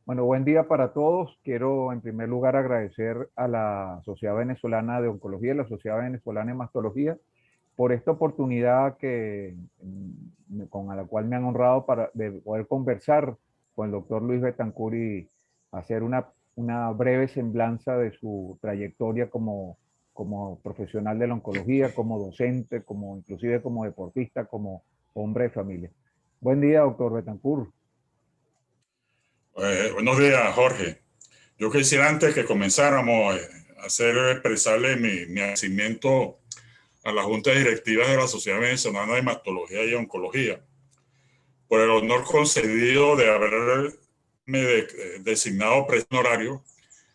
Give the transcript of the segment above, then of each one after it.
Bueno, buen día para todos. Quiero en primer lugar agradecer a la Sociedad Venezolana de Oncología y la Sociedad Venezolana de Mastología por esta oportunidad con la cual me han honrado de poder conversar con el doctor Luis Betancur y hacer una breve semblanza de su trayectoria como profesional de la oncología, como docente, inclusive como deportista, como hombre de familia. Buen día, doctor Betancur. Buenos días, Jorge. Yo quisiera antes que comenzáramos expresarle mi agradecimiento a la Junta Directiva de la Sociedad Venezolana de Mastología y Oncología por el honor concedido de haberme designado presidente honorario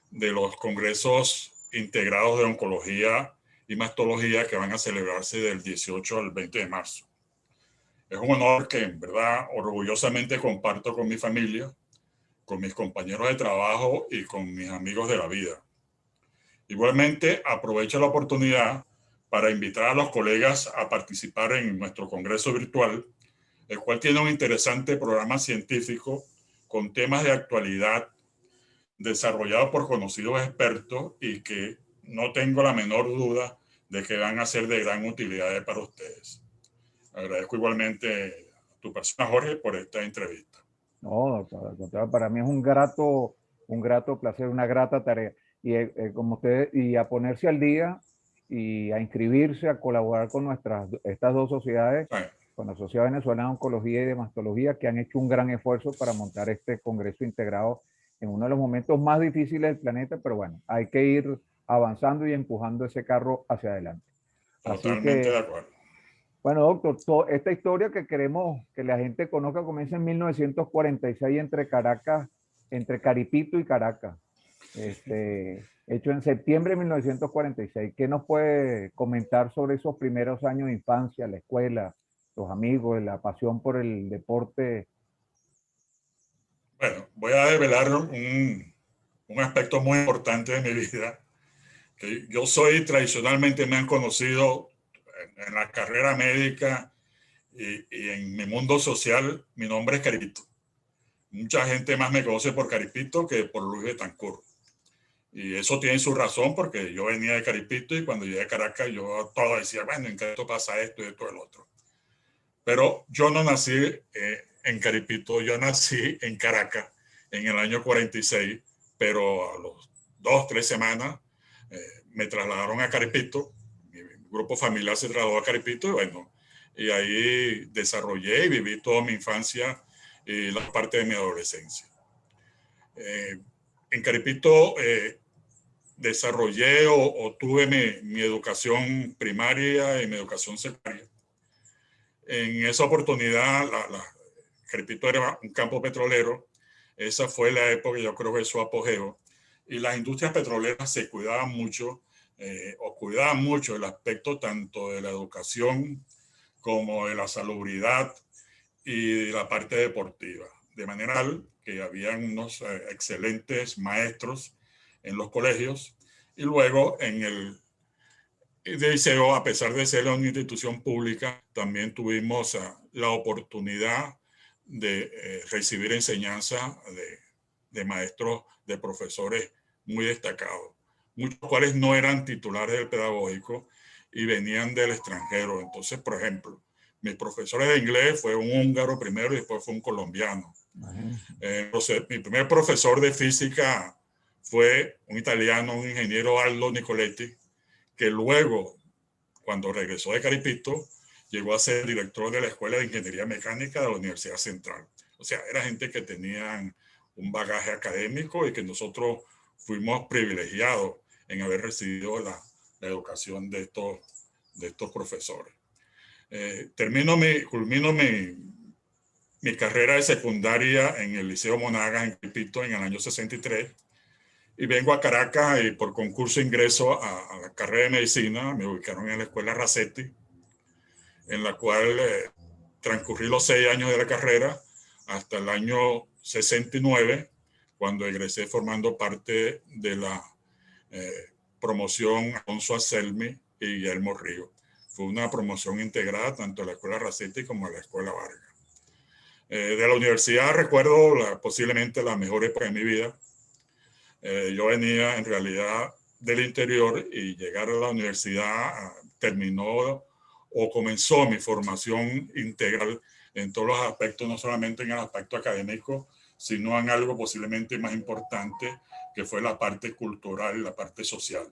de los congresos integrados de oncología y mastología que van a celebrarse del 18 al 20 de marzo. Es un honor que en verdad orgullosamente comparto con mi familia, con mis compañeros de trabajo y con mis amigos de la vida. Igualmente, aprovecho la oportunidad para invitar a los colegas a participar en nuestro congreso virtual, el cual tiene un interesante programa científico con temas de actualidad desarrollado por conocidos expertos y que no tengo la menor duda de que van a ser de gran utilidad para ustedes. Agradezco igualmente a tu persona, Jorge, por esta entrevista. No, para mí es un grato placer, una grata tarea. Y como usted, y a ponerse al día y a inscribirse, a colaborar con estas dos sociedades, Bueno, con la Sociedad Venezolana de Oncología y de Mastología, que han hecho un gran esfuerzo para montar este congreso integrado en uno de los momentos más difíciles del planeta, pero bueno, hay que ir avanzando y empujando ese carro hacia adelante. Así totalmente de que acuerdo. bueno, doctor, esta historia que queremos que la gente conozca comienza en 1946 entre Caripito y Caracas, hecho en septiembre de 1946. ¿Qué nos puede comentar sobre esos primeros años de infancia, la escuela, los amigos, la pasión por el deporte? Bueno, voy a develar un aspecto muy importante de mi vida, que yo soy tradicionalmente, me han conocido en la carrera médica y en mi mundo social, mi nombre es Caripito. Mucha gente más me conoce por Caripito que por Luis Betancur. Y eso tiene su razón porque yo venía de Caripito y cuando llegué a Caracas yo todo decía, bueno, en Caripito pasa esto y esto y el otro. Pero yo no nací en Caripito, yo nací en Caracas en el año 46, pero a los 2, 3 semanas me trasladaron a Caripito, mi grupo familiar se trasladó a Caripito y bueno, y ahí desarrollé y viví toda mi infancia y la parte de mi adolescencia. Eh, en Caripito desarrollé o tuve mi educación primaria y mi educación secundaria. En esa oportunidad, Caripito era un campo petrolero. Esa fue la época, yo creo que su apogeo. Y las industrias petroleras se cuidaban mucho, o cuidaban mucho el aspecto tanto de la educación como de la salubridad y de la parte deportiva. De manera que habían unos excelentes maestros en los colegios y luego en el liceo, a pesar de ser una institución pública, también tuvimos la oportunidad de recibir enseñanza de maestros, de profesores muy destacados, muchos cuales no eran titulares del pedagógico y venían del extranjero. Entonces, por ejemplo, mis profesores de inglés fue un húngaro primero y después fue un colombiano. Mi primer profesor de física fue un italiano, un ingeniero, Aldo Nicoletti, que luego, cuando regresó de Caripito, llegó a ser director de la Escuela de Ingeniería Mecánica de la Universidad Central. O sea, era gente que tenían un bagaje académico y que nosotros fuimos privilegiados en haber recibido la educación de estos profesores. Culmino mi carrera de secundaria en el Liceo Monagas en Caripito en el año 63 y vengo a Caracas y por concurso ingreso a la carrera de medicina. Me ubicaron en la escuela Racetti, en la cual transcurrí los 6 años de la carrera hasta el año 69, cuando egresé formando parte de la promoción Alonso Aselmi y Guillermo Río. Fue una promoción integrada tanto a la escuela Racetti como a la escuela Vargas. De la universidad recuerdo posiblemente la mejor época de mi vida. Yo venía en realidad del interior y llegar a la universidad terminó o comenzó mi formación integral en todos los aspectos, no solamente en el aspecto académico, sino en algo posiblemente más importante, que fue la parte cultural y la parte social.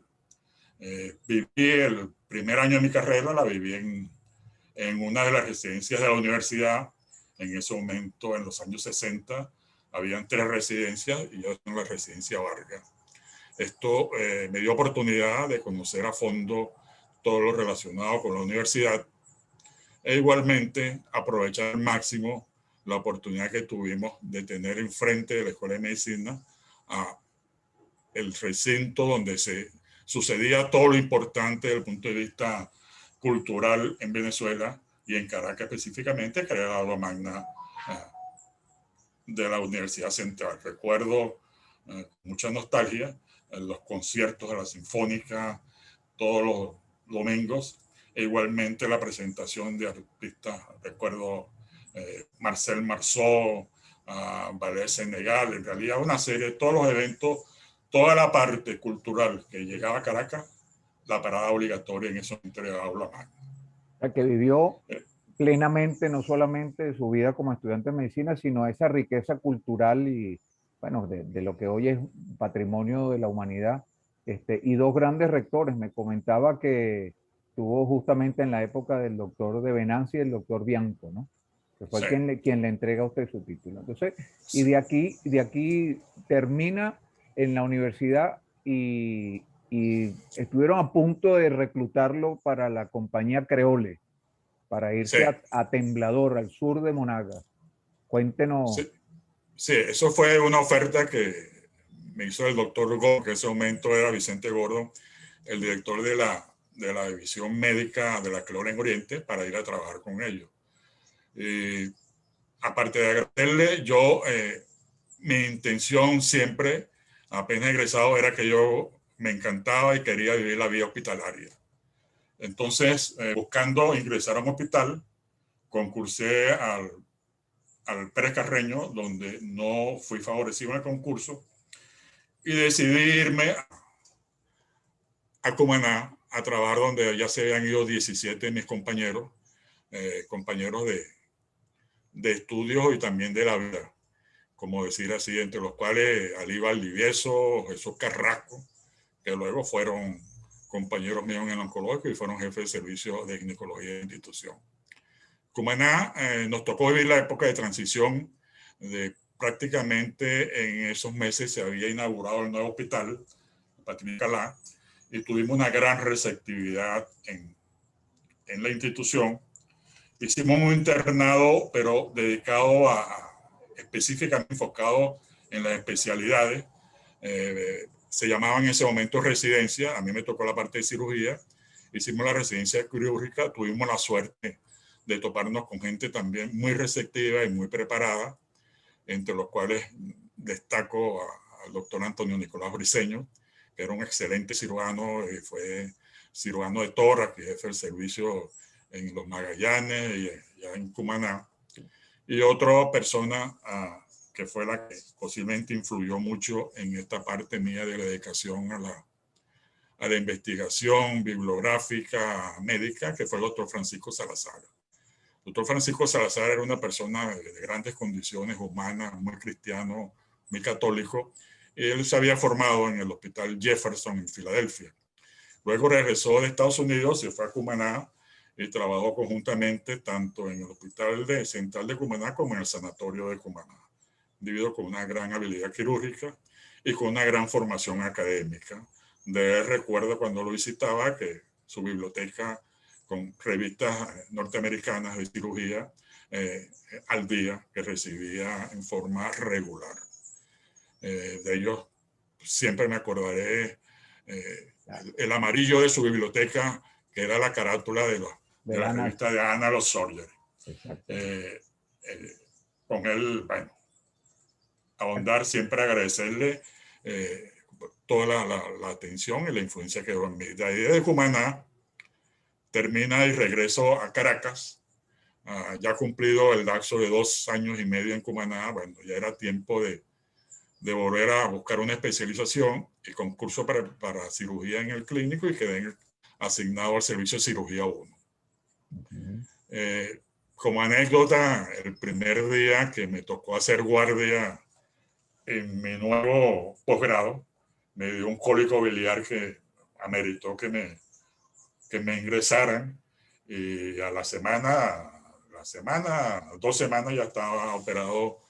Viví el primer año de mi carrera, la viví en una de las residencias de la universidad. En ese momento, en los años 60, habían 3 residencias y yo en la residencia Vargas. Esto me dio oportunidad de conocer a fondo todo lo relacionado con la universidad e igualmente aprovechar al máximo la oportunidad que tuvimos de tener enfrente de la Escuela de Medicina a el recinto donde se sucedía todo lo importante desde el punto de vista cultural en Venezuela y en Caracas específicamente, que era la aula magna de la Universidad Central. Recuerdo mucha nostalgia los conciertos de la Sinfónica todos los domingos, e igualmente la presentación de artistas. Recuerdo Marcel Marceau, Ballet Senegal, en realidad una serie, todos los eventos, toda la parte cultural que llegaba a Caracas, la parada obligatoria en esos momentos de la aula magna. O sea, que vivió plenamente no solamente su vida como estudiante de medicina, sino esa riqueza cultural y, bueno, de lo que hoy es patrimonio de la humanidad. Y 2 grandes rectores. Me comentaba que tuvo justamente en la época del doctor de Venancio y el doctor Bianco, ¿no? Que fue Sí. quien le entrega a usted su título. Entonces, y de aquí termina en la universidad y estuvieron a punto de reclutarlo para la compañía Creole, para irse Sí. a Temblador, al sur de Monagas. Cuéntenos. Sí. Sí, eso fue una oferta que me hizo el doctor Gordo, que en ese momento era Vicente Gordo, el director de la división médica de la Creole en Oriente, para ir a trabajar con ellos. Y aparte de agradecerle, mi intención siempre, apenas egresado, era que yo me encantaba y quería vivir la vida hospitalaria. Entonces, buscando ingresar a un hospital, concursé al Pérez Carreño, donde no fui favorecido en el concurso, y decidí irme a Cumaná a trabajar donde ya se habían ido 17 de mis compañeros, compañeros de estudios y también de la vida, como decir así, entre los cuales Ali Valdivieso, Jesús Carrasco, que luego fueron compañeros míos en el oncológico y fueron jefes de servicio de ginecología de institución. Cumaná nos tocó vivir la época de transición. Prácticamente en esos meses se había inaugurado el nuevo hospital, Patricia Calá, y tuvimos una gran receptividad en la institución. Hicimos un internado, pero dedicado específicamente enfocado en las especialidades. Se llamaba en ese momento residencia, a mí me tocó la parte de cirugía. Hicimos la residencia quirúrgica, tuvimos la suerte de toparnos con gente también muy receptiva y muy preparada, entre los cuales destaco al doctor Antonio Nicolás Briceño, que era un excelente cirujano, fue cirujano de tórax y jefe del servicio en los Magallanes y ya en Cumaná. Y otra persona que fue la que posiblemente influyó mucho en esta parte mía de la dedicación a la investigación bibliográfica médica, que fue el doctor Francisco Salazar. El doctor Francisco Salazar era una persona de grandes condiciones humanas, muy cristiano, muy católico, y él se había formado en el Hospital Jefferson en Filadelfia. Luego regresó de Estados Unidos, se fue a Cumaná y trabajó conjuntamente tanto en el Hospital Central de Cumaná como en el Sanatorio de Cumaná, individuo con una gran habilidad quirúrgica y con una gran formación académica. De él recuerdo cuando lo visitaba que su biblioteca con revistas norteamericanas de cirugía al día que recibía en forma regular. De ellos siempre me acordaré el amarillo de su biblioteca, que era la carátula de la revista de Annals of Surgery. Con él, bueno, ahondar, siempre agradecerle toda la atención y la influencia que dio en mí. De ahí de Cumaná termina y regreso a Caracas, ya cumplido el lapso de 2 años y medio en Cumaná, bueno, ya era tiempo de volver a buscar una especialización y concurso para cirugía en el clínico y quedé asignado al servicio de cirugía 1. Como anécdota, el primer día que me tocó hacer guardia en mi nuevo posgrado, me dio un cólico biliar que ameritó que me ingresaran, y a la semana, 2 semanas ya estaba operado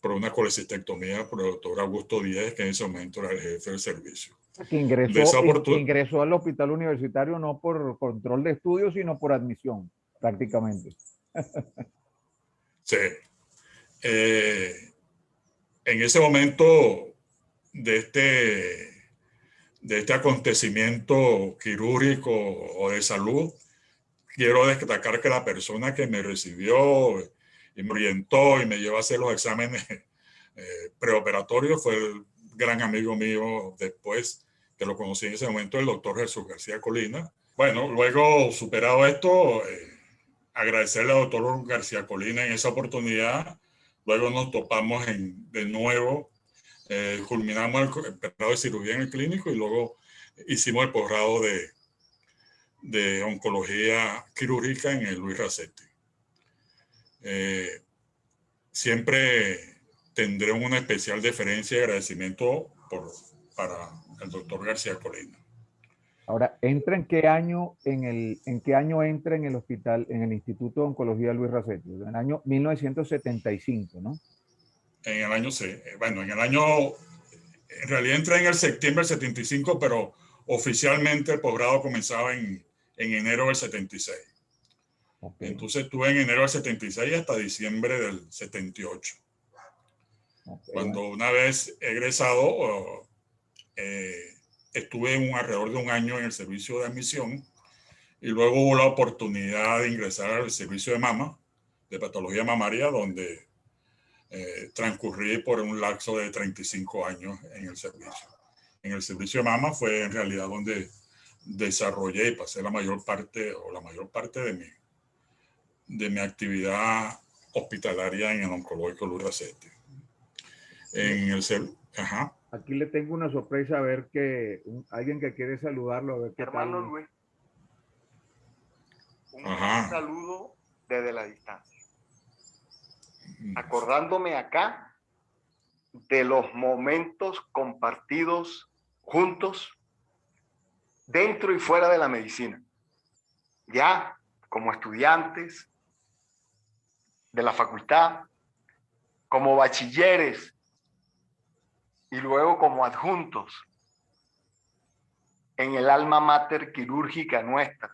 por una colecistectomía por el doctor Augusto Díez, que en ese momento era el jefe del servicio. Que ingresó al hospital universitario no por control de estudios, sino por admisión, prácticamente. Sí. En ese momento de este acontecimiento quirúrgico o de salud, quiero destacar que la persona que me recibió y me orientó y me llevó a hacer los exámenes preoperatorios fue el gran amigo mío después, que lo conocí en ese momento, el doctor Jesús García Colina. Bueno, luego superado esto, agradecerle al doctor García Colina en esa oportunidad. Luego nos topamos de nuevo, culminamos el pregrado de cirugía en el clínico y luego hicimos el posgrado de oncología quirúrgica en el Luis Racetti. Siempre tendré una especial deferencia y agradecimiento para el doctor García Colina. Ahora, ¿entra en qué año entra en el hospital, en el Instituto de Oncología Luis Racetti? En el año 1975, ¿no? En el año, bueno, en realidad entré en el septiembre del 75, pero oficialmente el posgrado comenzaba en enero del 76. Okay. Entonces estuve en enero del 76 hasta diciembre del 78. Okay, cuando una vez egresado, estuve alrededor de 1 año en el servicio de admisión y luego hubo la oportunidad de ingresar al servicio de mama, de patología mamaria, donde transcurrí por un lapso de 35 años en el servicio. En el servicio de mama fue en realidad donde desarrollé y pasé la mayor parte de mi actividad hospitalaria en el oncológico Luis Racetti. Ajá. Aquí le tengo una sorpresa, a ver que alguien que quiere saludarlo, a ver qué hermano tal. Luis, un saludo desde la distancia. Acordándome acá de los momentos compartidos juntos dentro y fuera de la medicina, ya como estudiantes de la facultad, como bachilleres y luego como adjuntos en el alma mater quirúrgica nuestra,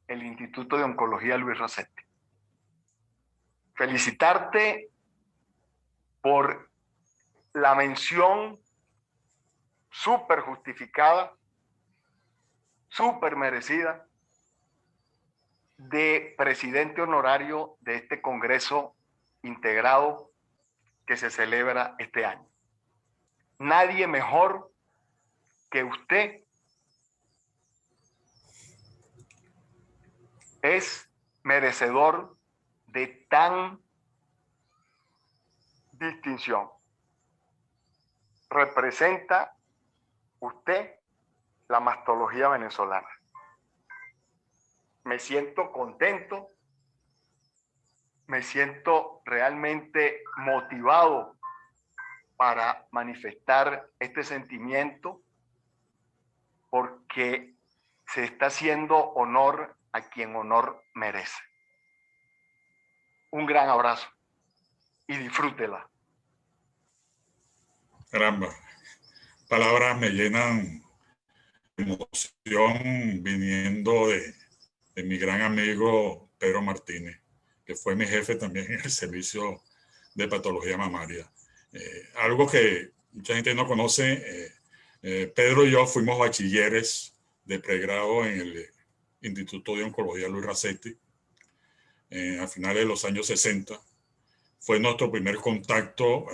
el Instituto de Oncología Luis Racetti. Felicitarte por la mención súper justificada, súper merecida de presidente honorario de este congreso integrado que se celebra este año. Nadie mejor que usted es merecedor de tan distinción. Representa usted la mastología venezolana. Me siento contento, me siento realmente motivado para manifestar este sentimiento porque se está haciendo honor a quien honor merece. Un gran abrazo y disfrútela. Caramba, palabras me llenan de emoción viniendo de mi gran amigo Pedro Martínez, que fue mi jefe también en el servicio de patología mamaria. Algo que mucha gente no conoce, Pedro y yo fuimos bachilleres de pregrado en el Instituto de Oncología Luis Racetti a finales de los años 60. Fue nuestro primer contacto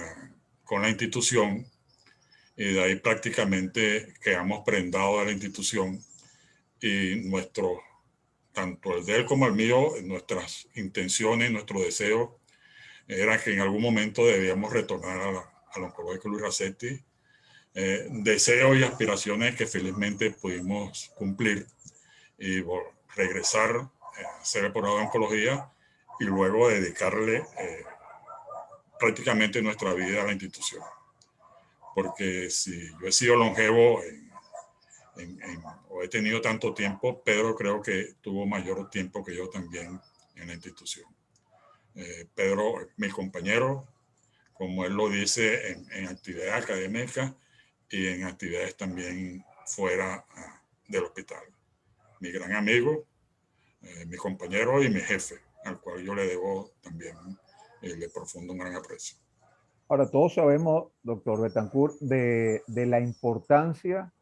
con la institución y de ahí prácticamente quedamos prendados a la institución y nuestros tanto el de él como el mío, nuestras intenciones, nuestro deseo era que en algún momento debíamos retornar al oncológico Luis Racetti. Deseos y aspiraciones que felizmente pudimos cumplir y regresar a ser el programa de oncología y luego dedicarle prácticamente nuestra vida a la institución. Porque si yo he sido longevo o he tenido tanto tiempo, Pedro creo que tuvo mayor tiempo que yo también en la institución. Pedro es mi compañero, como él lo dice, en actividades académicas y en actividades también fuera del hospital. Mi gran amigo, mi compañero y mi jefe, al cual yo le debo también le profundo un gran aprecio. Ahora, todos sabemos, doctor Betancourt, de la importancia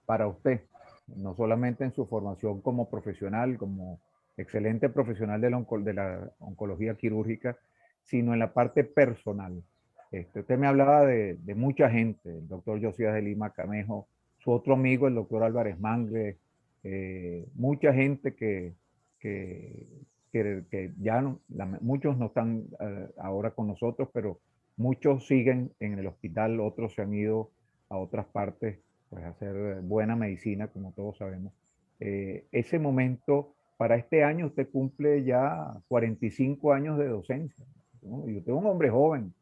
para usted, no solamente en su formación como profesional, como excelente profesional de la oncología quirúrgica, sino en la parte personal. Usted me hablaba de mucha gente, el doctor Josías de Lima Camejo, su otro amigo, el doctor Álvarez Mangle, mucha gente que ya no, muchos no están ahora con nosotros, pero muchos siguen en el hospital, otros se han ido a otras partes pues, a hacer buena medicina, como todos sabemos. Ese momento, para este año usted cumple ya 45 años de docencia, ¿no? Y usted es un hombre joven,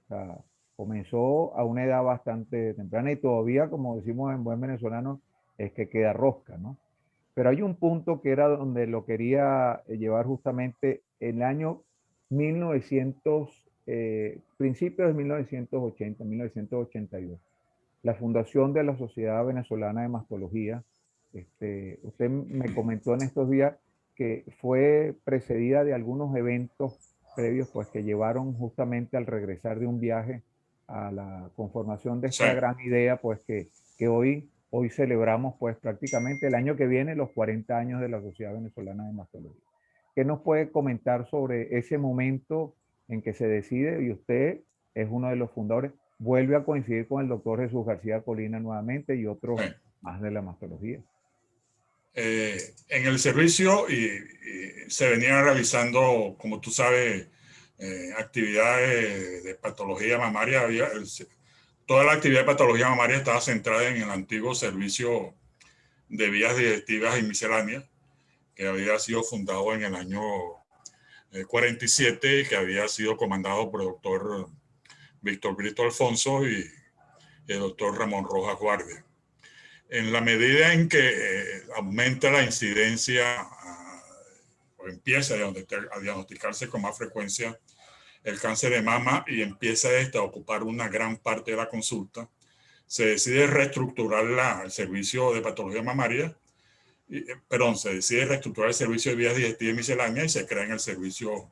o sea, comenzó a una edad bastante temprana y todavía, como decimos en buen venezolano, es que queda rosca, ¿no? Pero hay un punto que era donde lo quería llevar justamente el año 1900, principios de 1980, 1982. La fundación de la Sociedad Venezolana de Mastología. Usted me comentó en estos días que fue precedida de algunos eventos previos pues, que llevaron justamente al regresar de un viaje a la conformación de esta gran idea pues, que hoy celebramos pues prácticamente el año que viene los 40 años de la Sociedad Venezolana de Mastología. ¿Qué nos puede comentar sobre ese momento en que se decide y usted es uno de los fundadores? Vuelve a coincidir con el doctor Jesús García Colina nuevamente y otros más de la mastología. En el servicio se venían realizando, como tú sabes, actividades de patología mamaria. Toda la actividad de patología mamaria estaba centrada en el antiguo servicio de vías digestivas y misceláneas, que había sido fundado en el año 47 y que había sido comandado por el doctor Víctor Brito Alfonso y el doctor Ramón Rojas Guardia. En la medida en que aumenta la incidencia o empieza a diagnosticarse con más frecuencia el cáncer de mama y empieza a ocupar una gran parte de la consulta, se decide reestructurar el servicio de patología mamaria, se decide reestructurar el servicio de vías digestivas y misceláneas y se crean el servicio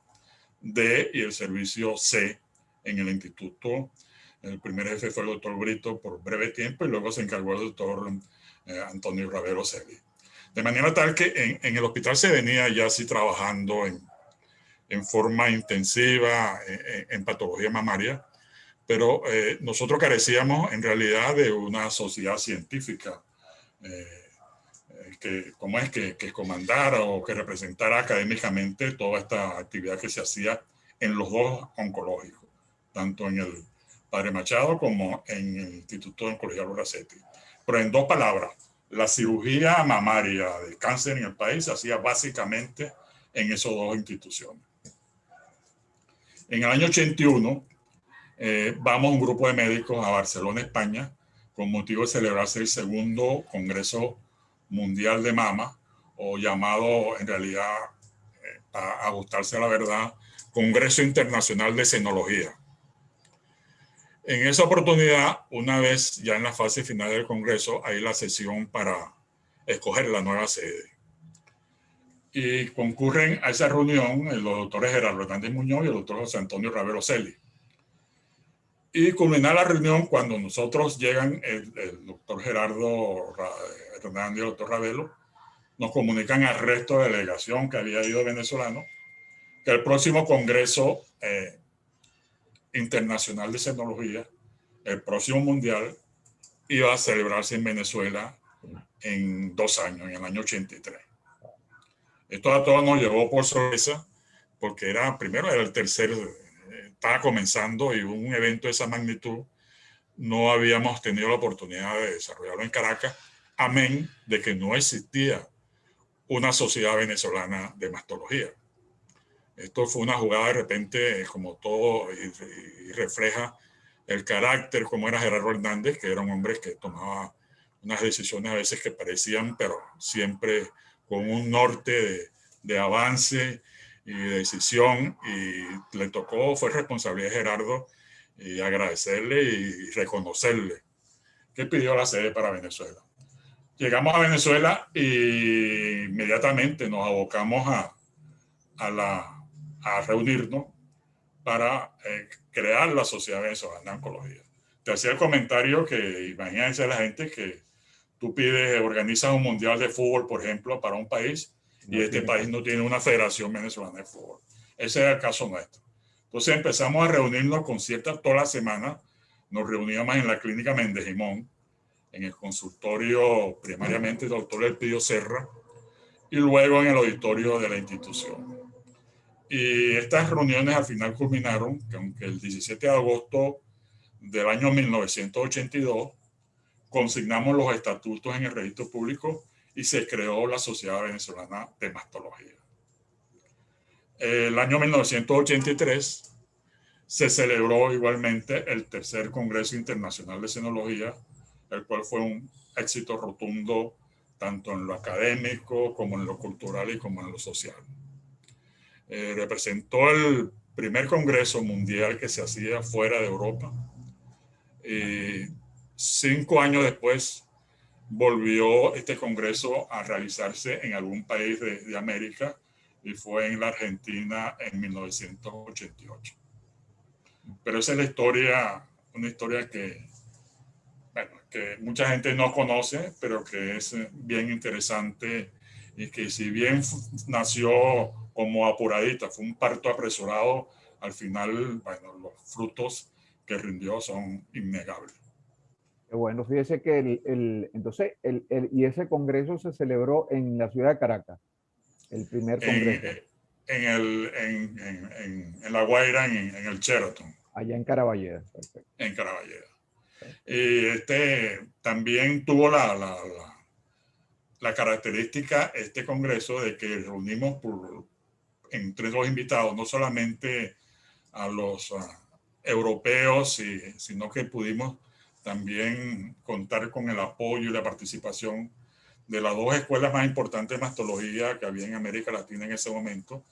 D y el servicio C en el instituto. El primer jefe fue el doctor Brito por breve tiempo y luego se encargó el doctor Antonio Ravelo Celi. De manera tal que en el hospital se venía ya así trabajando en forma intensiva en patología mamaria, pero nosotros carecíamos en realidad de una sociedad científica que comandara o que representara académicamente toda esta actividad que se hacía en los dos oncológicos, tanto en el Padre Machado como en el Instituto de Oncología Luis Racetti. Pero en dos palabras, la cirugía mamaria de cáncer en el país se hacía básicamente en esas dos instituciones. En el año 81 vamos un grupo de médicos a Barcelona, España, con motivo de celebrarse el segundo Congreso Mundial de Mama, o llamado en realidad, para ajustarse a la verdad, Congreso Internacional de Senología. En esa oportunidad, una vez ya en la fase final del Congreso, hay la sesión para escoger la nueva sede. Y concurren a esa reunión los doctores Gerardo Hernández Muñoz y el doctor José Antonio Ravelo Celi. Y culmina la reunión cuando nosotros llegan, el doctor Gerardo Hernández y el doctor Ravelo, nos comunican al resto de la delegación que había ido venezolano que el próximo Congreso Internacional de Senología, el próximo mundial, iba a celebrarse en Venezuela en 2 años, en el año 83. Esto a todos nos llevó por sorpresa, porque primero era el tercer, estaba comenzando, y un evento de esa magnitud no habíamos tenido la oportunidad de desarrollarlo en Caracas, amén de que no existía una sociedad venezolana de mastología. Esto fue una jugada de repente, como todo, y refleja el carácter, como era Gerardo Hernández, que era un hombre que tomaba unas decisiones a veces que parecían, pero siempre con un norte de avance y de decisión, y le tocó, fue responsabilidad de Gerardo, y agradecerle y reconocerle que pidió la sede para Venezuela. Llegamos a Venezuela y inmediatamente nos abocamos a reunirnos para crear la Sociedad Venezolana de Oncología. Te hacía el comentario que imagínense la gente que tú pides, organizas un mundial de fútbol, por ejemplo, para un país, y este país no tiene una federación venezolana de fútbol. Ese era el caso nuestro. Entonces empezamos a reunirnos con ciertas toda la semana. Nos reuníamos en la clínica Méndez Jimón, en el consultorio primariamente del doctor Elpidio Serra, y luego en el auditorio de la institución. Y estas reuniones al final culminaron que aunque el 17 de agosto del año 1982 consignamos los estatutos en el registro público y se creó la Sociedad Venezolana de Mastología. El año 1983 se celebró igualmente el tercer Congreso Internacional de Cenología, el cual fue un éxito rotundo tanto en lo académico como en lo cultural y como en lo social. Representó el primer Congreso Mundial que se hacía fuera de Europa. 5 años después volvió este Congreso a realizarse en algún país de América, y fue en la Argentina en 1988. Pero esa es la historia, una historia que, bueno, que mucha gente no conoce, pero que es bien interesante, y que si bien nació como apuradita, fue un parto apresurado, al final, bueno, los frutos que rindió son innegables. Bueno, fíjese que entonces, y ese congreso se celebró en la ciudad de Caracas, el primer congreso, En La Guaira, en el Sheraton, allá en Caraballeda. Perfecto. en Caraballeda. Y también tuvo la característica, este congreso, de que reunimos entre los invitados no solamente a los europeos, sino que pudimos también contar con el apoyo y la participación de las dos escuelas más importantes de mastología que había en América Latina en ese momento,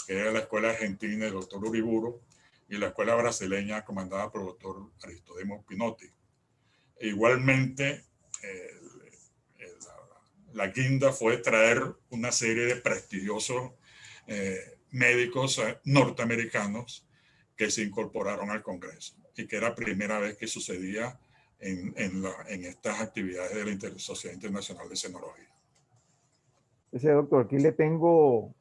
que era la escuela argentina del doctor Uriburu y la escuela brasileña comandada por el doctor Aristodemo Pinotti. E igualmente, la guinda fue traer una serie de prestigiosos médicos norteamericanos que se incorporaron al Congreso, y que era primera vez que sucedía en estas actividades de la Sociedad Internacional de Cenología. Ese doctor, aquí le tengo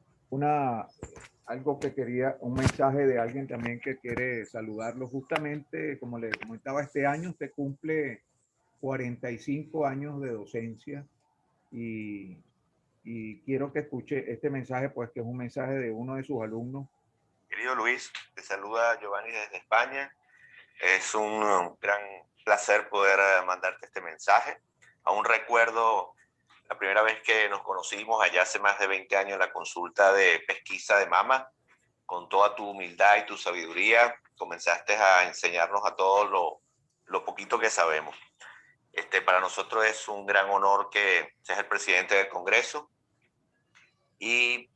algo que quería, un mensaje de alguien también que quiere saludarlo. Justamente, como le comentaba, este año usted cumple 45 años de docencia, y quiero que escuche este mensaje, pues que es un mensaje de uno de sus alumnos. Querido Luis, te saluda Giovanni desde España. Es un gran placer poder mandarte este mensaje. Aún recuerdo la primera vez que nos conocimos allá hace más de 20 años en la consulta de pesquisa de mama. Con toda tu humildad y tu sabiduría comenzaste a enseñarnos a todos lo poquito que sabemos. Para nosotros es un gran honor que seas el presidente del Congreso, y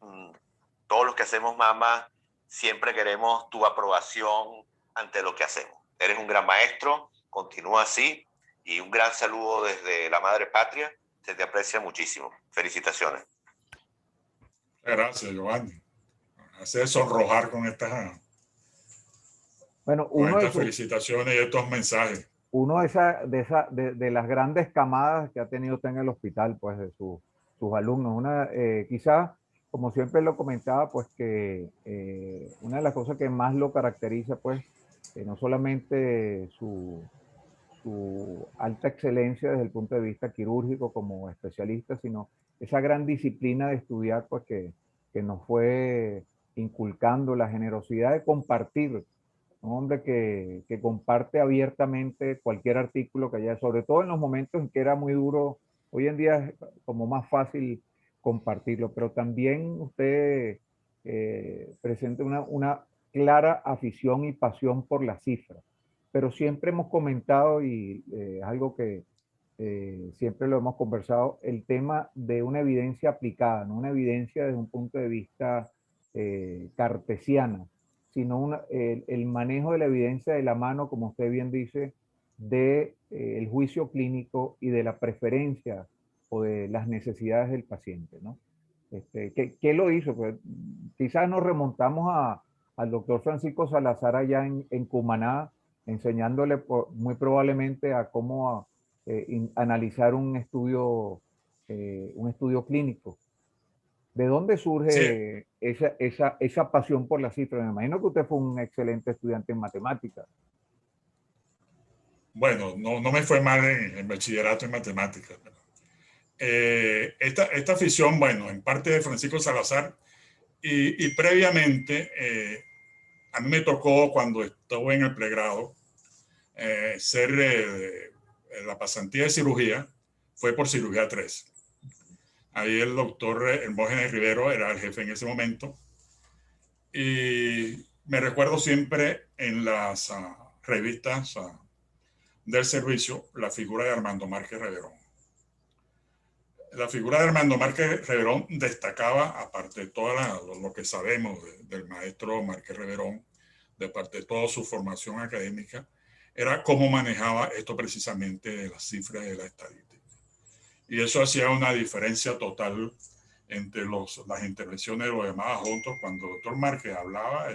todos los que hacemos mama siempre queremos tu aprobación ante lo que hacemos. Eres un gran maestro, continúa así, y un gran saludo desde la madre patria. Se te aprecia muchísimo. Felicitaciones. Gracias, Giovanni. Hace sonrojar con estas, Bueno, felicitaciones y estos mensajes. Uno de las grandes camadas que ha tenido usted en el hospital, pues de sus alumnos. Quizás, como siempre lo comentaba, pues que una de las cosas que más lo caracteriza, pues, no solamente su alta excelencia desde el punto de vista quirúrgico como especialista, sino esa gran disciplina de estudiar, pues que nos fue inculcando la generosidad de compartir, un hombre que comparte abiertamente cualquier artículo que haya, sobre todo en los momentos en que era muy duro. Hoy en día es como más fácil compartirlo, pero también usted presenta una clara afición y pasión por las cifras. Pero siempre hemos comentado, y es algo que siempre lo hemos conversado, el tema de una evidencia aplicada, no una evidencia desde un punto de vista cartesiana, sino el manejo de la evidencia de la mano, como usted bien dice, de el juicio clínico y de la preferencia o de las necesidades del paciente, ¿no? ¿Qué lo hizo? Pues, quizás nos remontamos al doctor Francisco Salazar allá en Cumaná, enseñándole muy probablemente a cómo analizar un estudio clínico. ¿De dónde Sí, surge esa pasión por las cifras? Me imagino que usted fue un excelente estudiante en matemáticas. bueno, no me fue mal en bachillerato en matemáticas. Esta afición, bueno, en parte de Francisco Salazar y previamente, a mí me tocó cuando estuve en el pregrado, ser la pasantía de cirugía, fue por cirugía 3. Ahí el doctor Hermógenes Rivero era el jefe en ese momento. Y me recuerdo siempre en las revistas del servicio la figura de Armando Márquez Reverón. La figura de Armando Márquez Reverón destacaba, aparte de todo lo que sabemos del maestro Márquez Reverón, de parte de toda su formación académica, era cómo manejaba esto precisamente de las cifras de la estadística. Y eso hacía una diferencia total entre las intervenciones de los demás juntos. Cuando el doctor Márquez hablaba,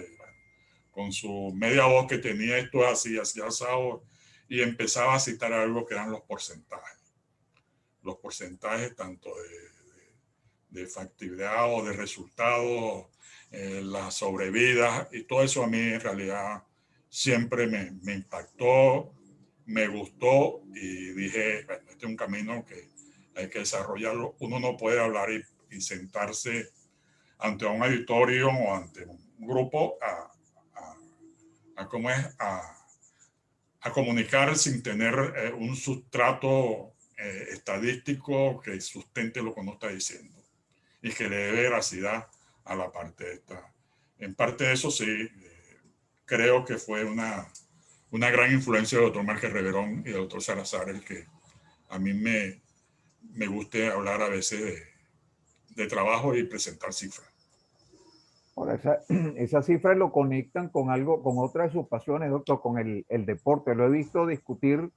con su media voz que tenía, esto así, asado, y empezaba a citar algo que eran los porcentajes. Los porcentajes tanto de factibilidad o de resultados, las sobrevidas, y todo eso a mí en realidad siempre me impactó, me gustó y dije, bueno, este es un camino que hay que desarrollarlo. Uno no puede hablar y sentarse ante un auditorio o ante un grupo ¿cómo es? A comunicar sin tener un sustrato estadístico que sustente lo que uno está diciendo y que le dé veracidad a la parte esta. En parte de eso sí, creo que fue una gran influencia del doctor Márquez Reverón y del doctor Salazar el que a mí me guste hablar a veces de trabajo y presentar cifras. Ahora, esas cifras lo conectan con algo, con otra de sus pasiones, doctor, con el deporte. Lo he visto discutir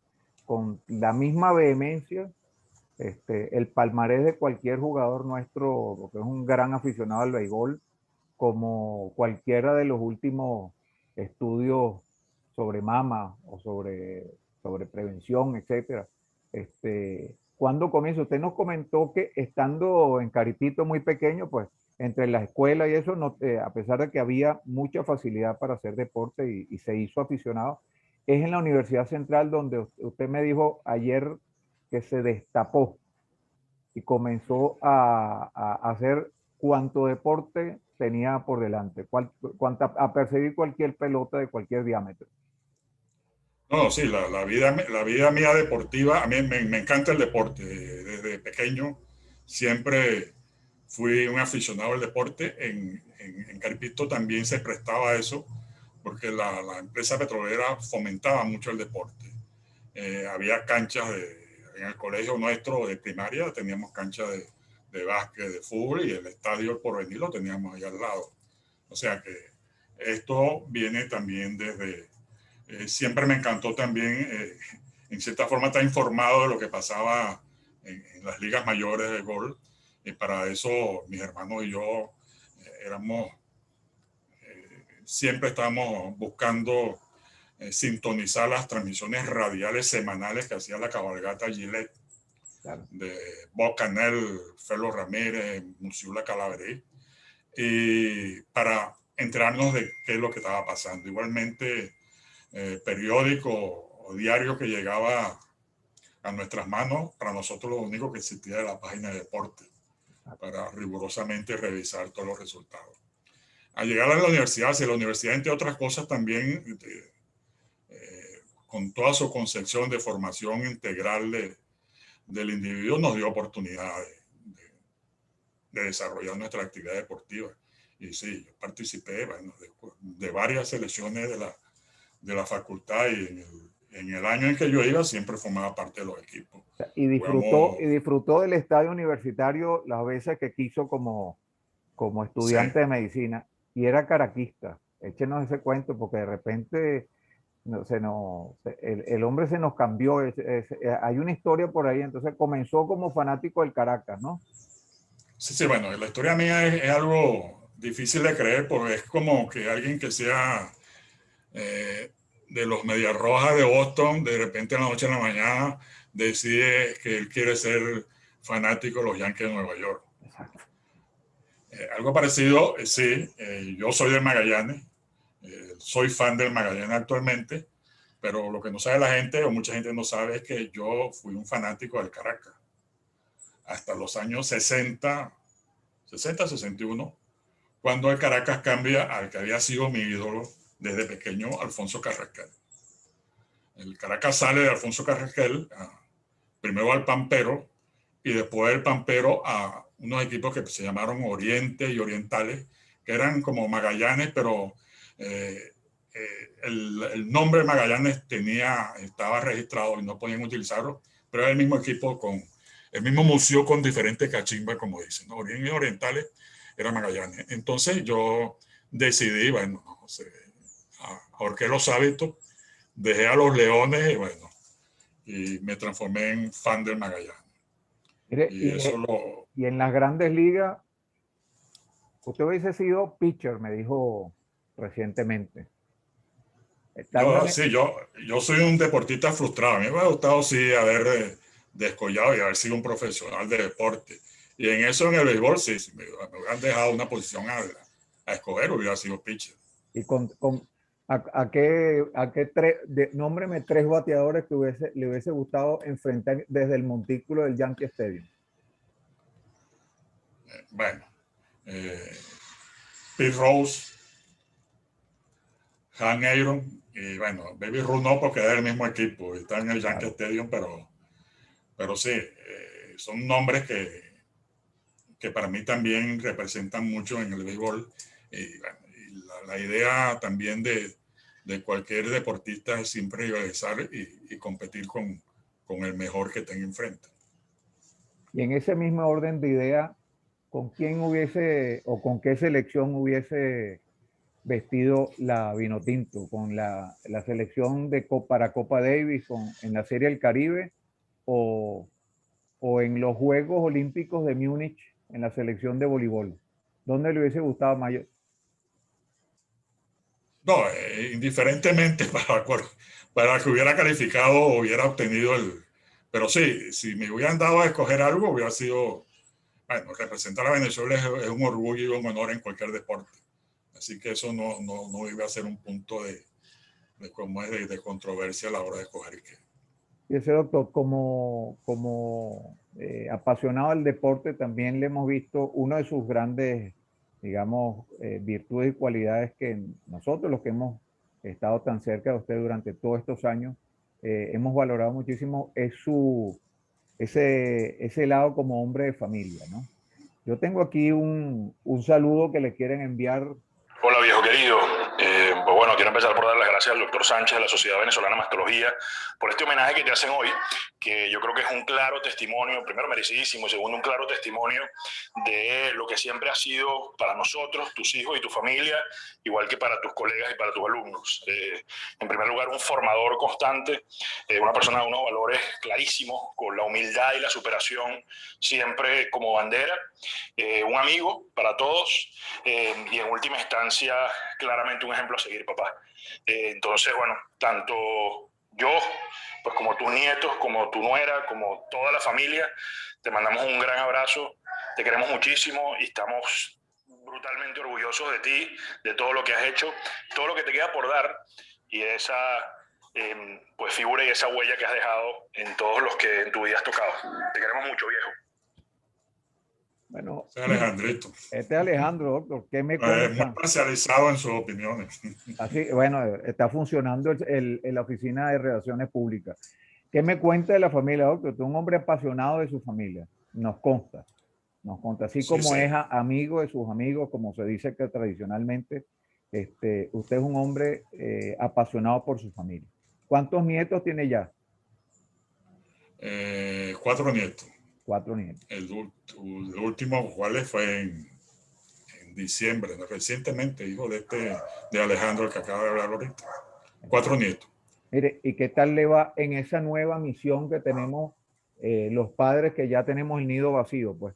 con la misma vehemencia el palmarés de cualquier jugador nuestro, porque es un gran aficionado al béisbol, como cualquiera de los últimos estudios sobre mama o sobre prevención, etcétera. ¿Cuándo comienza? Usted nos comentó que estando en Caripito muy pequeño, pues entre la escuela y eso, no, a pesar de que había mucha facilidad para hacer deporte y se hizo aficionado, es en la Universidad Central donde usted me dijo ayer que se destapó y comenzó a hacer cuanto deporte tenía por delante, a perseguir cualquier pelota de cualquier diámetro. No, sí, la vida mía deportiva, a mí me encanta el deporte. Desde pequeño siempre fui un aficionado al deporte. En Carpito también se prestaba a eso, porque la empresa petrolera fomentaba mucho el deporte. Había canchas en el colegio nuestro de primaria, teníamos canchas de básquet, de fútbol, y el estadio El Porvenir lo teníamos ahí al lado. O sea que esto viene también desde... siempre me encantó también, en cierta forma, estar informado de lo que pasaba en las ligas mayores de golf. Y para eso mis hermanos y yo siempre estábamos buscando sintonizar las transmisiones radiales semanales que hacía la cabalgata Gillette, claro, de Bob Canel, Felo Ramírez, Musiula Calaverí, y para enterarnos de qué es lo que estaba pasando. Igualmente, periódico o diario que llegaba a nuestras manos, para nosotros lo único que existía era la página de deporte. para rigurosamente revisar todos los resultados. Al llegar a la universidad, si la universidad, entre otras cosas, también con toda su concepción de formación integral del individuo, nos dio oportunidad de desarrollar nuestra actividad deportiva. Y sí, yo participé, bueno, de varias selecciones de la facultad, y en el año en que yo iba siempre formaba parte de los equipos. Y disfrutó del estadio universitario las veces que quiso como estudiante de medicina, y era caraquista. Échenos ese cuento, porque de repente el hombre se nos cambió. Hay una historia por ahí. Entonces comenzó como fanático del Caracas, ¿no? Sí, sí, bueno, la historia mía es algo difícil de creer, porque es como que alguien que sea de los Medias Rojas de Boston, de repente en la noche a la mañana decide que él quiere ser fanático de los Yankees de Nueva York. Exacto. Algo parecido, sí, yo soy del Magallanes, soy fan del Magallanes actualmente, pero lo que no sabe la gente, o mucha gente no sabe, es que yo fui un fanático del Caracas hasta los años 60, 61, cuando el Caracas cambia al que había sido mi ídolo desde pequeño, Alfonso Carrasquel. El Caracas sale de Alfonso Carrasquel, primero al Pampero, y después del Pampero a unos equipos que se llamaron Oriente y Orientales, que eran como Magallanes, pero el nombre Magallanes estaba registrado y no podían utilizarlo, pero era el mismo equipo con el mismo museo con diferentes cachimbas, como dicen, ¿no? Oriente y Orientales era Magallanes. Entonces yo decidí, bueno, no sé, ahorqué los hábitos, dejé a los Leones y bueno, y me transformé en fan del Magallanes. Mire, y en las grandes ligas, usted hubiese sido pitcher, me dijo recientemente. Sí, yo soy un deportista frustrado. A mí me ha gustado, sí, haber descollado y haber sido un profesional de deporte. Y en eso, en el béisbol, sí, si me hubieran dejado una posición a escoger, hubiera sido pitcher. ¿Y nómbreme tres bateadores que le hubiese gustado enfrentar desde el montículo del Yankee Stadium? Bueno, Pete Rose, Han Aaron, y bueno, Baby Ruth no, porque es del mismo equipo, está en el Yankee Stadium, pero sí, son nombres que para mí también representan mucho en el béisbol. Y, bueno, y la idea también de cualquier deportista es siempre rivalizar y competir con el mejor que tenga enfrente. Y en ese mismo orden de idea, ¿con quién hubiese o con qué selección hubiese vestido la Vinotinto? ¿Con la selección para Copa Davis en la Serie del Caribe, o en los Juegos Olímpicos de Múnich en la selección de voleibol? ¿Dónde le hubiese gustado mayor? No, indiferentemente para que hubiera calificado o hubiera obtenido Pero sí, si me hubieran dado a escoger algo, hubiera sido... Bueno, representar a Venezuela es un orgullo y un honor en cualquier deporte. Así que eso no iba a ser un punto de controversia a la hora de escoger qué. Y ese doctor, como apasionado del deporte, también le hemos visto uno de sus grandes, digamos, virtudes y cualidades, que nosotros, los que hemos estado tan cerca de usted durante todos estos años, hemos valorado muchísimo, es ese lado como hombre de familia, ¿no? Yo tengo aquí un saludo que le quieren enviar. Hola, viejo querido. Pues bueno, quiero empezar por dar las gracias al doctor Sánchez de la Sociedad Venezolana de Mastología por este homenaje que te hacen hoy, que yo creo que es un claro testimonio, primero merecidísimo, y segundo un claro testimonio de lo que siempre ha sido para nosotros, tus hijos y tu familia, igual que para tus colegas y para tus alumnos. En primer lugar, un formador constante, una persona de unos valores clarísimos, con la humildad y la superación siempre como bandera, un amigo para todos, y en última instancia claramente un ejemplo a seguir, papá. Entonces, bueno, tanto yo, pues como tus nietos, como tu nuera, como toda la familia, te mandamos un gran abrazo, te queremos muchísimo y estamos brutalmente orgullosos de ti, de todo lo que has hecho, todo lo que te queda por dar, y de esa pues figura y esa huella que has dejado en todos los que en tu vida has tocado. Te queremos mucho, viejo. Bueno, Ese es Alejandrito. este es Alejandro, doctor. ¿Qué me Es muy cuenta? especializado en sus opiniones. Así, bueno, está funcionando la oficina de relaciones públicas. ¿Qué me cuenta de la familia, doctor? Usted es un hombre apasionado de su familia. Nos consta. Nos conta, así Sí, como sí. es amigo de sus amigos, como se dice que tradicionalmente, usted es un hombre apasionado por su familia. ¿Cuántos nietos tiene ya? 4 nietos. 4 nietos. El último, ¿cuál fue en diciembre, ¿no? Recientemente, hijo de Alejandro, el que acaba de hablar ahorita. 4 nietos. Mire, ¿y qué tal le va en esa nueva misión que tenemos los padres que ya tenemos el nido vacío? Pues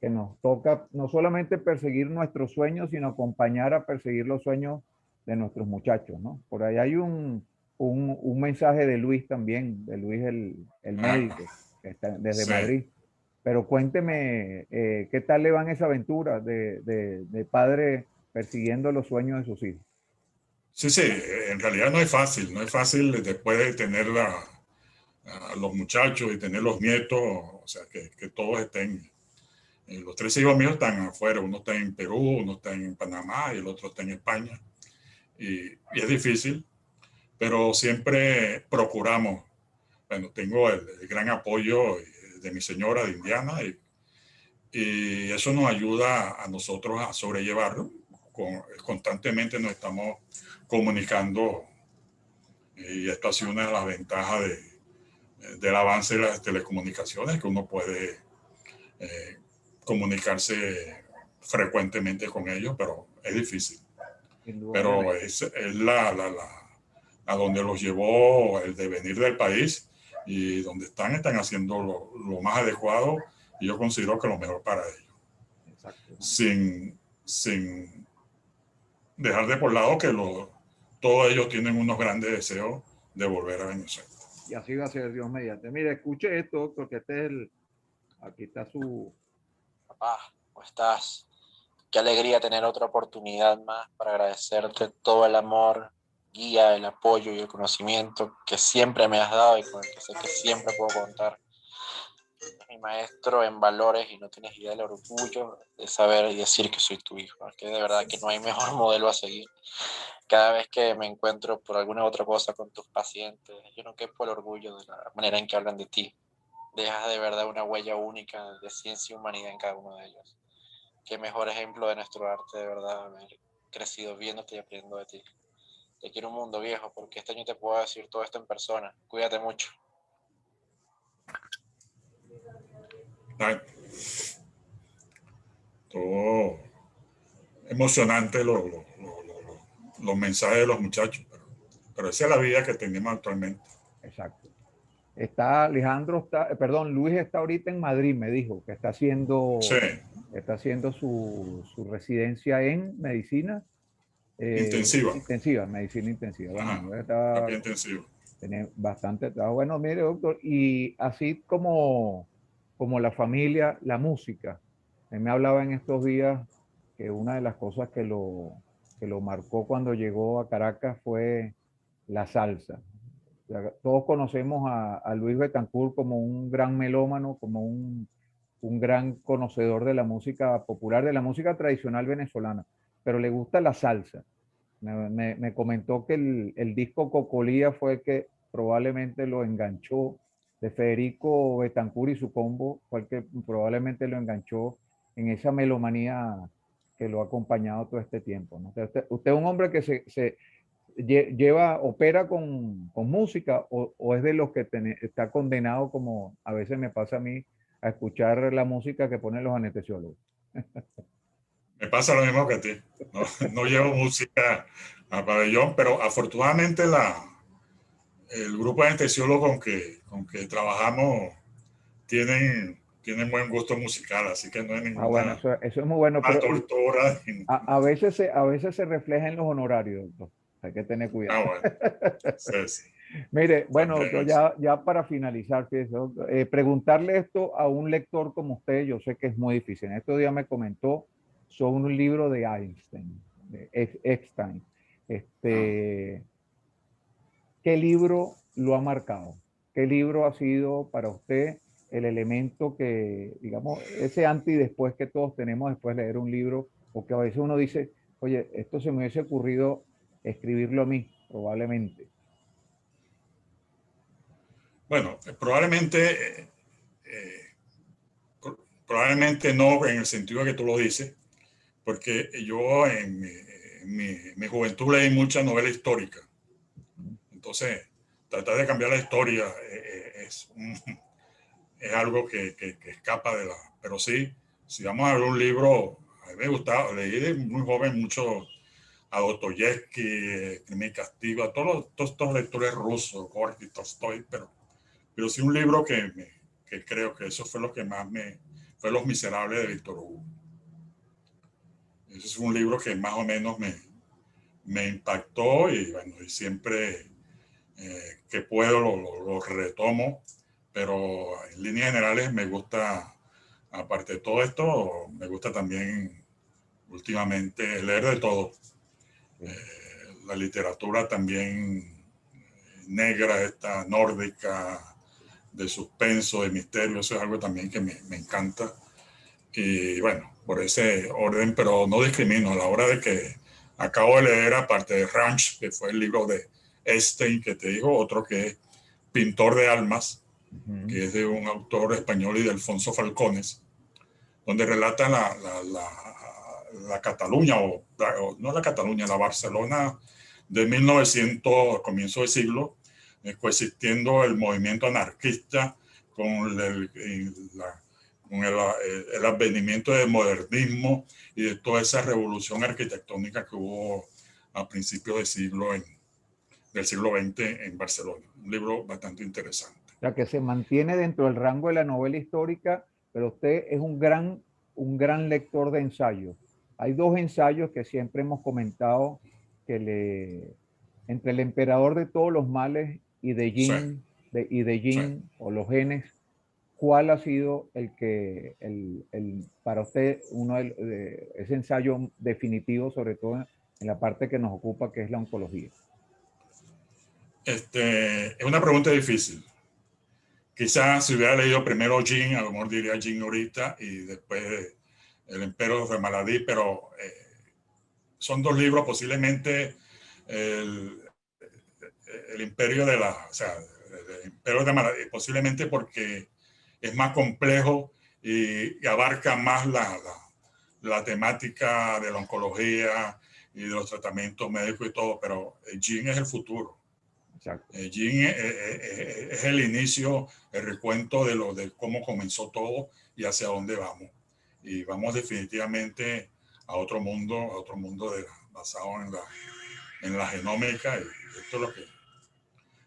que nos toca no solamente perseguir nuestros sueños, sino acompañar a perseguir los sueños de nuestros muchachos, ¿no? Por ahí hay un mensaje de Luis también, de Luis el médico, que está desde Sí. Madrid. Pero cuénteme, ¿qué tal le va en esa aventura de padre persiguiendo los sueños de sus hijos? Sí, sí, en realidad no es fácil después de tener a los muchachos y tener los nietos, o sea, que todos estén. Los 3 hijos míos están afuera, uno está en Perú, uno está en Panamá y el otro está en España. Y es difícil, pero siempre procuramos. Bueno, tengo el gran apoyo de mi señora de Indiana y eso nos ayuda a nosotros a sobrellevarlo. Constantemente nos estamos comunicando y esto ha sido una de las ventajas del avance de las telecomunicaciones, que uno puede comunicarse frecuentemente con ellos, pero es difícil. Pero es a donde los llevó el devenir del país y donde están haciendo lo más adecuado y yo considero que lo mejor para ellos. Exacto. Sin dejar de por lado que todos ellos tienen unos grandes deseos de volver a Venezuela. Y así va a ser, Dios mediante. Mire, escuche esto, doctor, que aquí está su... Papá, ¿cómo estás? Qué alegría tener otra oportunidad más para agradecerte todo el amor, guía, el apoyo y el conocimiento que siempre me has dado y con el que sé que siempre puedo contar. Eres mi maestro en valores y no tienes idea del orgullo de saber y decir que soy tu hijo. Es que de verdad que no hay mejor modelo a seguir. Cada vez que me encuentro por alguna otra cosa con tus pacientes, yo no quepo el orgullo de la manera en que hablan de ti. Dejas de verdad una huella única de ciencia y humanidad en cada uno de ellos. Qué mejor ejemplo de nuestro arte, de verdad, haber crecido viéndote y aprendiendo de ti. Te quiero un mundo, viejo, porque este año te puedo decir todo esto en persona. Cuídate mucho. Todo emocionante los mensajes de los muchachos, pero esa es la vida que tenemos actualmente. Exacto. Está Alejandro, perdón, Luis está ahorita en Madrid, me dijo, que está haciendo, Sí. está haciendo su residencia en medicina Intensiva. medicina intensiva. Ajá, Bueno, está, terapia intensiva. tiene bastante trabajo. Bueno, mire, doctor, y así como la familia, la música. Él me hablaba en estos días que una de las cosas que lo marcó cuando llegó a Caracas fue la salsa. O sea, todos conocemos a Luis Betancourt como un gran melómano, como un gran conocedor de la música popular, de la música tradicional venezolana, pero le gusta la salsa. Me comentó que el disco Cocolía fue el que probablemente lo enganchó, de Federico Betancourt y su combo, fue el que probablemente lo enganchó en esa melomanía que lo ha acompañado todo este tiempo, ¿no? Usted es un hombre que opera con música o es de los que está condenado, como a veces me pasa a mí, a escuchar la música que ponen los anestesiólogos. Me pasa lo mismo que a ti. No llevo música a pabellón, pero afortunadamente el grupo de anestesiólogos con que trabajamos tienen buen gusto musical, así que no hay ninguna Bueno, eso es muy bueno, pero tortura. a veces se refleja en los honorarios, doctor. Hay que tener cuidado. Bueno. Sí, sí. Mire, bueno, También doctor, ya para finalizar, fíjese, doctor, preguntarle esto a un lector como usted, yo sé que es muy difícil. En estos días me comentó sobre un libro de Einstein, de Einstein. ¿Qué libro lo ha marcado? ¿Qué libro ha sido para usted el elemento que, digamos, ese antes y después que todos tenemos después de leer un libro, o que a veces uno dice, oye, esto se me hubiese ocurrido escribirlo a mí, probablemente. Bueno, probablemente no en el sentido que tú lo dices, porque yo en mi juventud leí mucha novela histórica. Entonces, tratar de cambiar la historia es algo que escapa de la... Pero sí, si vamos a ver un libro, a mí me gustaba, leí de muy joven mucho a Dostoyevsky, Crimen y Castigo, a todos estos lectores rusos, Gorky, Tolstoy, pero sí un libro que creo que eso fue lo que más fue Los Miserables de Víctor Hugo. Ese es un libro que más o menos me impactó y bueno, y siempre que puedo lo retomo, pero en líneas generales me gusta, aparte de todo esto, me gusta también últimamente leer de todo. La literatura también negra, esta nórdica, de suspenso, de misterio, eso es algo también que me encanta. Y bueno, por ese orden, pero no discrimino a la hora de que acabo de leer, aparte de Ranch, que fue el libro de Stein, que te digo, otro que es Pintor de Almas, que es de un autor español y de Alfonso Falcones, donde relata la Cataluña, o no la Cataluña, la Barcelona de 1900, comienzo del siglo, coexistiendo el movimiento anarquista con con el advenimiento del modernismo y de toda esa revolución arquitectónica que hubo a principios del siglo XX en Barcelona. Un libro bastante interesante. O sea, que se mantiene dentro del rango de la novela histórica, pero usted es un gran lector de ensayos. Hay dos ensayos que siempre hemos comentado entre el emperador de todos los males y de Sí, Jin sí. o los genes, ¿cuál ha sido para usted ese ensayo definitivo, sobre todo en la parte que nos ocupa, que es la oncología? Es una pregunta difícil. Quizás si hubiera leído primero Jin, a lo mejor diría Jin ahorita y después El Emperador de Maladí, pero son dos libros, posiblemente el, el Imperio de o sea, el Imperio de Maladí, posiblemente porque es más complejo y abarca más la temática de la oncología y de los tratamientos médicos y todo, pero Jin es el futuro. Jin es el inicio, el recuento de cómo comenzó todo y hacia dónde vamos. Y vamos definitivamente a otro mundo basado en la genómica. Y esto es lo que...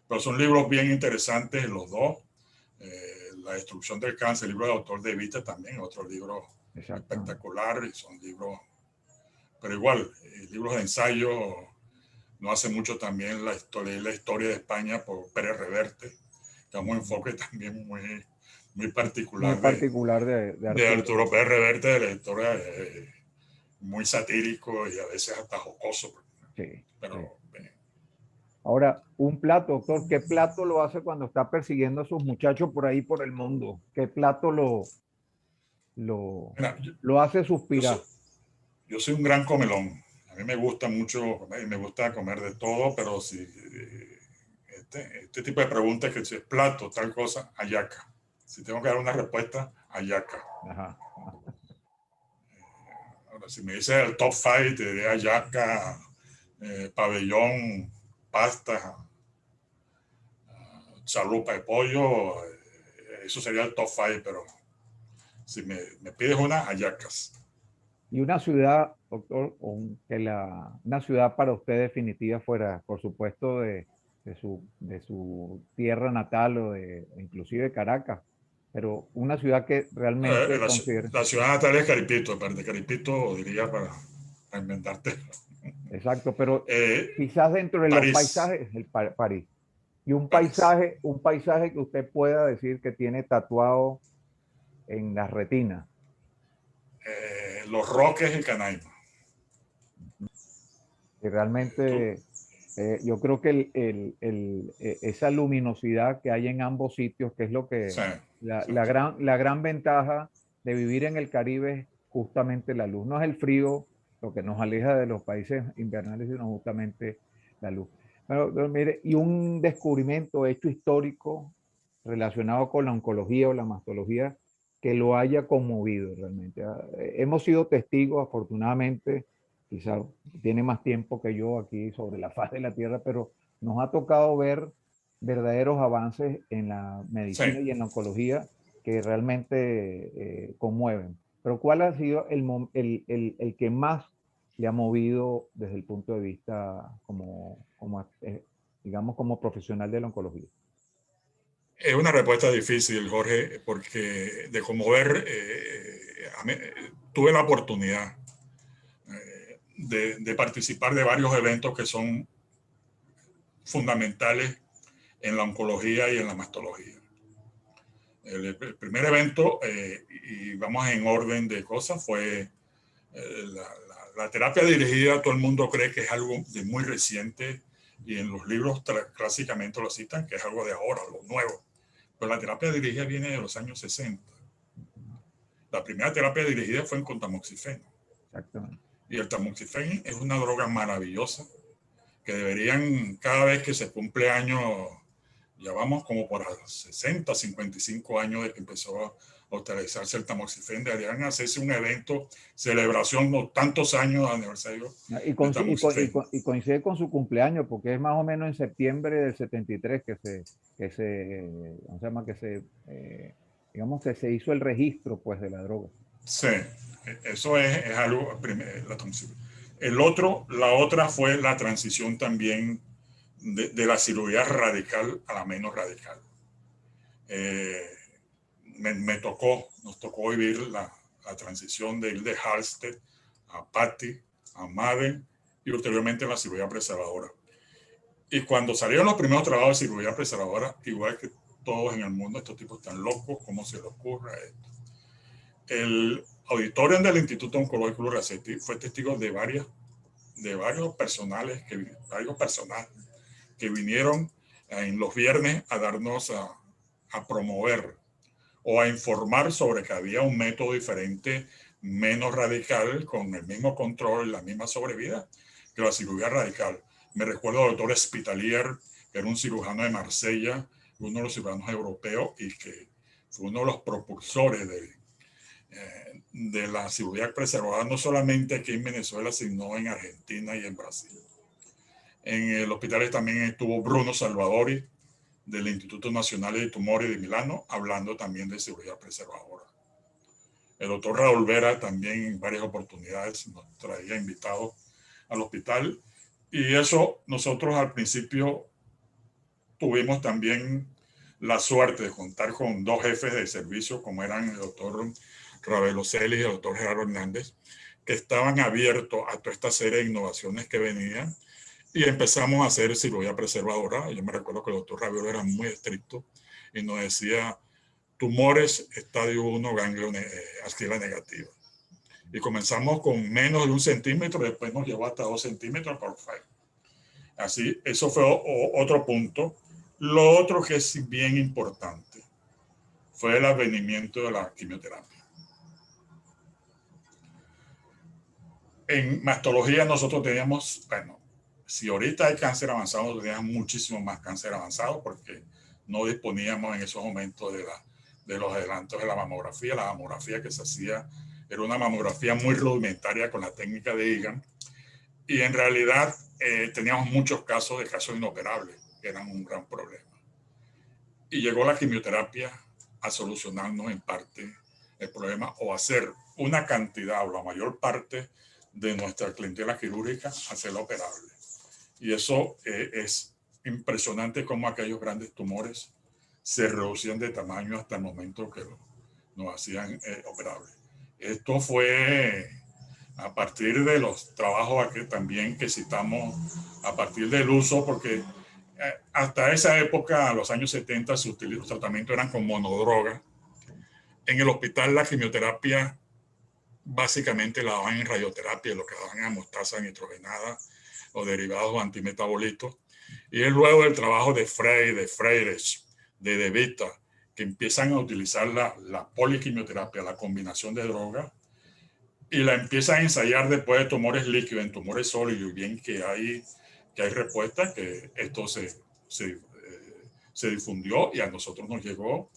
Pero son libros bien interesantes los dos. La destrucción del cáncer, el libro del autor de Vita también, otro libro espectacular. Y son libros, pero igual, libros de ensayo. No hace mucho también la historia de España por Pérez Reverte, que es un enfoque también muy particular, muy particular de Arturo Pérez Reverte, de la historia, muy satírico y a veces hasta jocoso. Sí, pero, sí. Ahora, un plato, doctor, ¿qué plato lo hace cuando está persiguiendo a sus muchachos por ahí por el mundo? ¿Qué plato mira, lo hace suspirar? Yo soy un gran comelón. A mí me gusta mucho, me gusta comer de todo, pero si este tipo de preguntas, que si es plato, tal cosa, hallaca. Si tengo que dar una respuesta, hallaca. Ajá. Ahora, si me dice el top 5, te diría hallaca, pabellón, pasta, chalupa de pollo, eso sería el top 5, pero si me pides una, hallacas. Y una ciudad, doctor, una ciudad para usted definitiva fuera, por supuesto, de su tierra natal inclusive de Caracas, pero una ciudad que realmente considere. La ciudad natal es Caripito, aparte de Caripito, diría para inventarte. Exacto, pero quizás dentro de París. los paisajes, París. Y París. un paisaje que usted pueda decir que tiene tatuado en la retina. Los Roques y Canaima. Y realmente Yo creo que esa luminosidad que hay en ambos sitios, que es lo que Sí, la gran ventaja de vivir en el Caribe es justamente la luz. No es el frío lo que nos aleja de los países invernales, sino justamente la luz. Pero mire, y un descubrimiento hecho histórico relacionado con la oncología o la mastología que lo haya conmovido realmente. Hemos sido testigos, afortunadamente, quizá tiene más tiempo que yo aquí sobre la faz de la Tierra, pero nos ha tocado ver verdaderos avances en la sí. medicina y en la oncología que realmente conmueven. Pero ¿cuál ha sido el que más le ha movido desde el punto de vista digamos, como profesional de la oncología? Es una respuesta difícil, Jorge, porque de conmover, tuve la oportunidad de participar de varios eventos que son fundamentales en la oncología y en la mastología. El primer evento, y vamos en orden de cosas, fue la terapia dirigida. Todo el mundo cree que es algo de muy reciente y en los libros clásicamente lo citan, que es algo de ahora, lo nuevo. Pero la terapia dirigida viene de los años 60. La primera terapia dirigida fue con tamoxifeno. Exactamente. Y el tamoxifeno es una droga maravillosa que deberían, cada vez que se cumple año, ya vamos como por 60, 55 años de que empezó a utilizarse el tamoxifeno, deberían hacerse un evento, celebración, no tantos años de aniversario Y, del tamoxifeno. y coincide con su cumpleaños, porque es más o menos en septiembre del 73 ¿cómo se llama? Digamos que se hizo el registro, pues, de la droga. Sí, eso es algo, la transición. La otra fue la transición también de la cirugía radical a la menos radical. Nos tocó vivir la transición de ir de Halsted a Patty, a Madden y ulteriormente la cirugía preservadora. Y cuando salieron los primeros trabajos de cirugía preservadora, igual que todos en el mundo, estos tipos están locos, ¿cómo se les ocurre esto? El auditorio del Instituto Oncológico Luraceti fue testigo de varios personajes que vinieron en los viernes a darnos a promover o a informar sobre que había un método diferente, menos radical, con el mismo control, la misma sobrevida que la cirugía radical. Me recuerdo al doctor Spitalier, que era un cirujano de Marsella, uno de los cirujanos europeos y que fue uno de los propulsores de la cirugía preservada, no solamente aquí en Venezuela, sino en Argentina y en Brasil. En el hospital también estuvo Bruno Salvadori, del Instituto Nacional de Tumores de Milano, hablando también de cirugía preservadora. El doctor Raúl Vera también en varias oportunidades nos traía invitados al hospital. Y eso nosotros al principio tuvimos también la suerte de contar con dos jefes de servicio, como eran el doctor Ravelo Celis y el doctor Gerardo Hernández, que estaban abiertos a toda esta serie de innovaciones que venían. Y empezamos a hacer cirugía preservadora. Yo me recuerdo que el doctor Ravelo era muy estricto y nos decía tumores estadio 1, ganglio axila negativa. Y comenzamos con menos de 1 centímetro, después nos llevó hasta 2 centímetros por favor. Así, eso fue otro punto. Lo otro que es bien importante fue el advenimiento de la quimioterapia. En mastología nosotros teníamos, bueno, si ahorita hay cáncer avanzado, nosotros teníamos muchísimo más cáncer avanzado porque no disponíamos en esos momentos de los adelantos de la mamografía. La mamografía que se hacía era una mamografía muy rudimentaria con la técnica de Egan. Y en realidad teníamos muchos casos inoperables, que eran un gran problema. Y llegó la quimioterapia a solucionarnos en parte el problema o hacer una cantidad o la mayor parte de nuestra clientela quirúrgica hacerla operable. Y eso es impresionante cómo aquellos grandes tumores se reducían de tamaño hasta el momento que nos hacían operables. Esto fue a partir de los trabajos aquí también que citamos, a partir del uso, porque hasta esa época, a los años 70, los tratamientos eran con monodroga. En el hospital la quimioterapia básicamente la daban en radioterapia, lo que daban en mostaza nitrogenada o derivados antimetabolitos. Y es luego del trabajo de Frey, de Freires, de De Vita, que empiezan a utilizar la poliquimioterapia, la combinación de drogas, y la empiezan a ensayar después de tumores líquidos, en tumores sólidos, y bien que hay respuesta, que esto se difundió y a nosotros nos llegó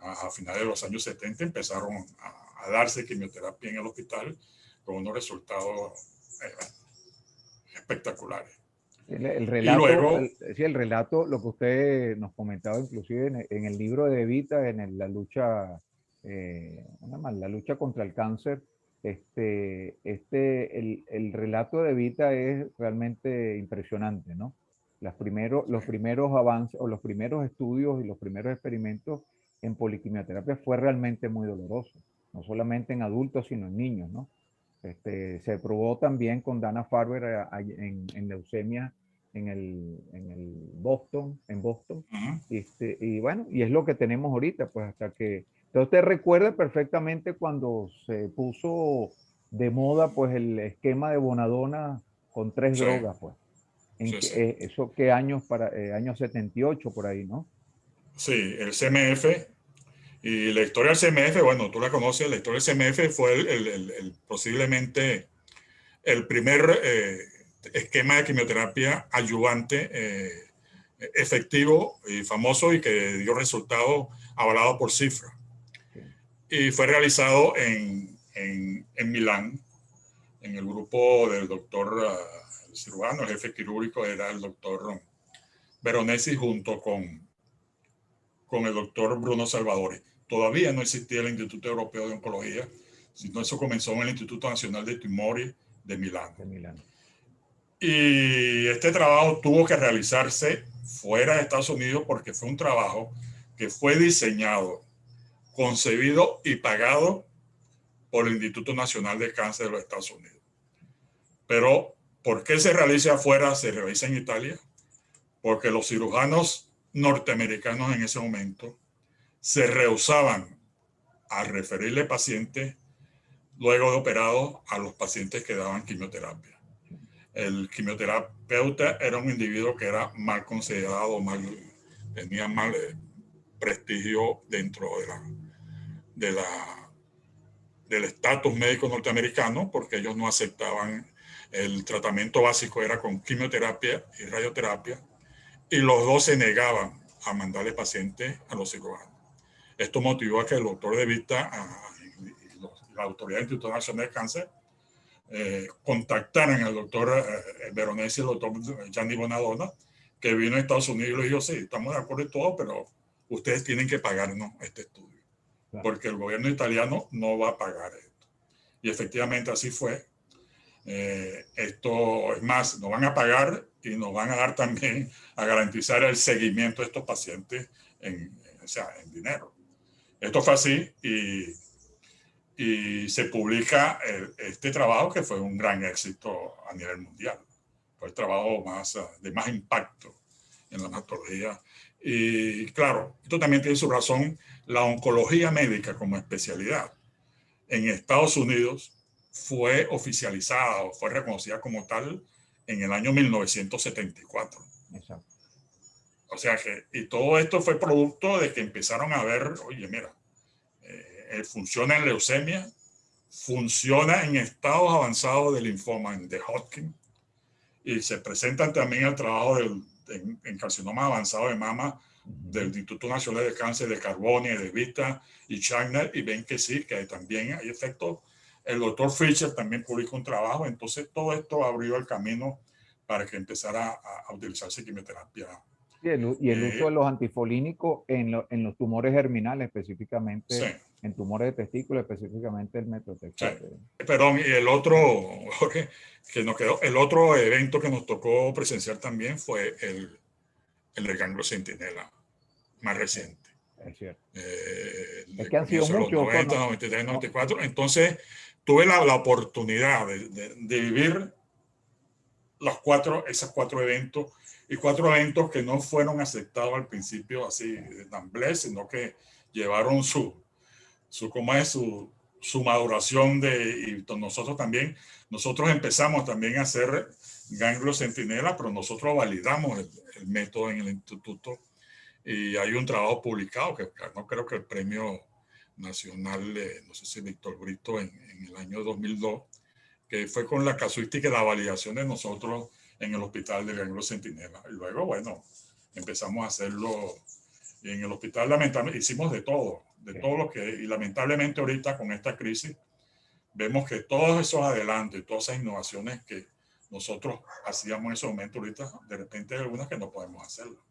a finales de los años 70, empezaron a darse quimioterapia en el hospital con unos resultados especteculares. El relato, y luego, el relato, lo que usted nos comentaba inclusive en el libro de Evita, la lucha contra el cáncer, el relato de Evita es realmente impresionante, ¿no? Los primeros avances o los primeros estudios y los primeros experimentos en poliquimioterapia fue realmente muy doloroso, no solamente en adultos, sino en niños, ¿no? Se probó también con Dana-Farber en leucemia en Boston. Y bueno, y es lo que tenemos ahorita, pues hasta que... Entonces usted recuerda perfectamente cuando se puso de moda pues el esquema de Bonadona con 3 drogas, pues. ¿Eso qué años? Años 78 por ahí, ¿no? Sí, el CMF. Y la historia del CMF, bueno, tú la conoces, la historia del CMF fue posiblemente el primer esquema de quimioterapia adyuvante efectivo y famoso y que dio resultados avalados por cifras. Y fue realizado en Milán, en el grupo del doctor cirujano, el jefe quirúrgico era el doctor Veronesi junto con el doctor Bruno Salvadori. Todavía no existía el Instituto Europeo de Oncología, sino eso comenzó en el Instituto Nacional de Tumori de Milán. Y este trabajo tuvo que realizarse fuera de Estados Unidos porque fue un trabajo que fue diseñado, concebido y pagado por el Instituto Nacional de Cáncer de los Estados Unidos. Pero, ¿por qué se realiza afuera? Se realiza en Italia, porque los cirujanos norteamericanos en ese momento se rehusaban a referirle pacientes luego de operados a los pacientes que daban quimioterapia. El quimioterapeuta era un individuo que era mal considerado, tenía mal prestigio dentro del estatus médico norteamericano, porque ellos no aceptaban el tratamiento básico, era con quimioterapia y radioterapia, y los dos se negaban a mandarle pacientes a los cirujanos. Esto motivó a que el doctor De Vita y la Autoridad Internacional de Cáncer contactaran al doctor Veronesi y al doctor Gianni Bonadonna, que vino a Estados Unidos y le dijo, sí, estamos de acuerdo en todo, pero ustedes tienen que pagarnos este estudio, porque el gobierno italiano no va a pagar esto. Y efectivamente así fue. Esto es más, nos van a pagar y nos van a dar también a garantizar el seguimiento de estos pacientes en dinero. Esto fue así y se publica este trabajo que fue un gran éxito a nivel mundial. Fue el trabajo de más impacto en la hematología. Y claro, esto también tiene su razón. La oncología médica como especialidad en Estados Unidos fue oficializada o fue reconocida como tal en el año 1974. Exacto. O sea que, y todo esto fue producto de que empezaron a ver, oye, mira, funciona en leucemia, funciona en estados avanzados de linfoma, de Hodgkin, y se presentan también el trabajo en carcinoma avanzado de mama del Instituto Nacional de Cáncer de Carboni, de Vita y Chagner, y ven que sí, que también hay efectos. El doctor Fischer también publicó un trabajo, entonces todo esto abrió el camino para que empezara a utilizarse quimioterapia. Y el uso de los antifolínicos en los tumores germinales específicamente, sí. En tumores de testículo específicamente el metotrexato. Sí. Perdón, y el otro, Jorge, que nos quedó, el otro evento que nos tocó presenciar también fue el del ganglio centinela más reciente. Es cierto. Es que han sido muchos. 90, 93, 94. Entonces, tuve la oportunidad de vivir esos cuatro eventos, y 4 eventos que no fueron aceptados al principio así de tamblé, sino que llevaron su maduración y nosotros empezamos también a hacer Ganglio Centinela, pero nosotros validamos el método en el instituto y hay un trabajo publicado que no creo que el premio nacional, no sé si Víctor Brito en el año 2002, que fue con la casuística y la validación de nosotros en el hospital de Ganglio Centinela. Y luego, bueno, empezamos a hacerlo y en el hospital. Lamentablemente hicimos de todo lo que, y lamentablemente ahorita con esta crisis vemos que todos esos adelantos y todas esas innovaciones que nosotros hacíamos en ese momento, ahorita de repente hay algunas que no podemos hacerlo.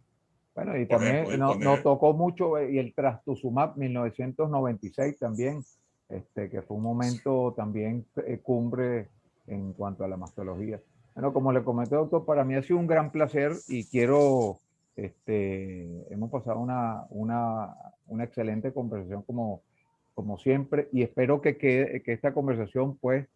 Bueno, y Por también ejemplo, nos tocó mucho, y el Trastuzumab 1996 también, que fue un momento también cumbre en cuanto a la mastología. Bueno, como le comenté, doctor, para mí ha sido un gran placer y quiero, hemos pasado una excelente conversación como siempre, y espero que esta conversación pues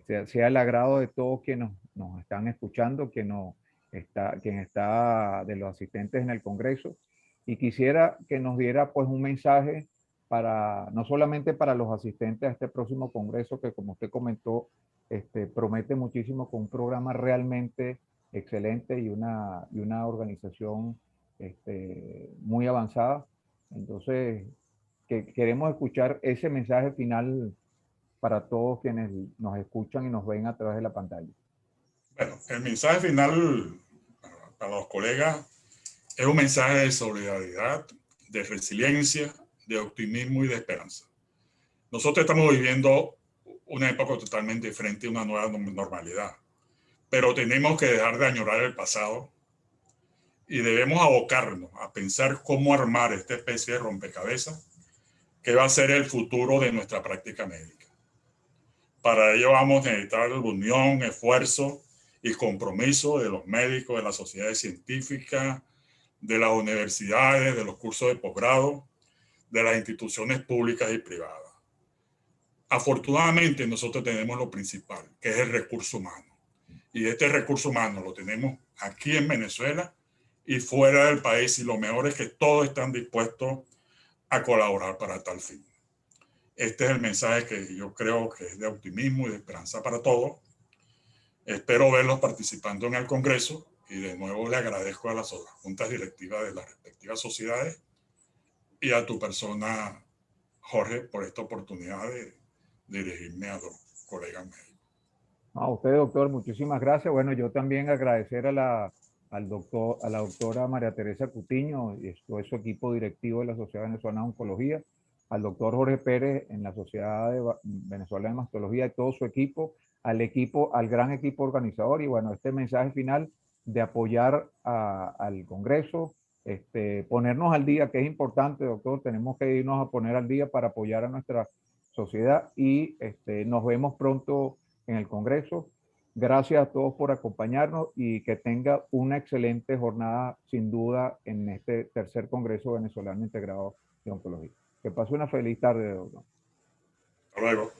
sea el agrado de todos quienes nos están escuchando, quien está de los asistentes en el Congreso, y quisiera que nos diera pues un mensaje para, no solamente para los asistentes a este próximo Congreso, que como usted comentó, promete muchísimo con un programa realmente excelente y una organización muy avanzada. Entonces, que queremos escuchar ese mensaje final para todos quienes nos escuchan y nos ven a través de la pantalla. Bueno, el mensaje final para los colegas es un mensaje de solidaridad, de resiliencia, de optimismo y de esperanza. Nosotros estamos viviendo una época totalmente diferente, una nueva normalidad, pero tenemos que dejar de añorar el pasado y debemos abocarnos a pensar cómo armar esta especie de rompecabezas que va a ser el futuro de nuestra práctica médica. Para ello vamos a necesitar la unión, esfuerzo y compromiso de los médicos, de las sociedades científicas, de las universidades, de los cursos de posgrado, de las instituciones públicas y privadas. Afortunadamente nosotros tenemos lo principal, que es el recurso humano. Y este recurso humano lo tenemos aquí en Venezuela y fuera del país, y lo mejor es que todos están dispuestos a colaborar para tal fin. Este es el mensaje que yo creo que es de optimismo y de esperanza para todos. Espero verlos participando en el Congreso y de nuevo le agradezco a las juntas directivas de las respectivas sociedades y a tu persona, Jorge, por esta oportunidad de dirigirme a los colegas médicos. A usted, doctor, muchísimas gracias. Bueno, yo también agradecer a la doctora María Teresa Cutiño y todo su equipo directivo de la Sociedad Venezolana de Oncología, al doctor Jorge Pérez en la Sociedad Venezolana de Mastología y todo su equipo, al gran equipo organizador, y bueno, este mensaje final de apoyar al Congreso, ponernos al día, que es importante, doctor, tenemos que irnos a poner al día para apoyar a nuestra sociedad, y nos vemos pronto en el Congreso. Gracias a todos por acompañarnos y que tenga una excelente jornada, sin duda, en este tercer Congreso Venezolano Integrado de Oncología. Que pase una feliz tarde, doctor. Hasta luego.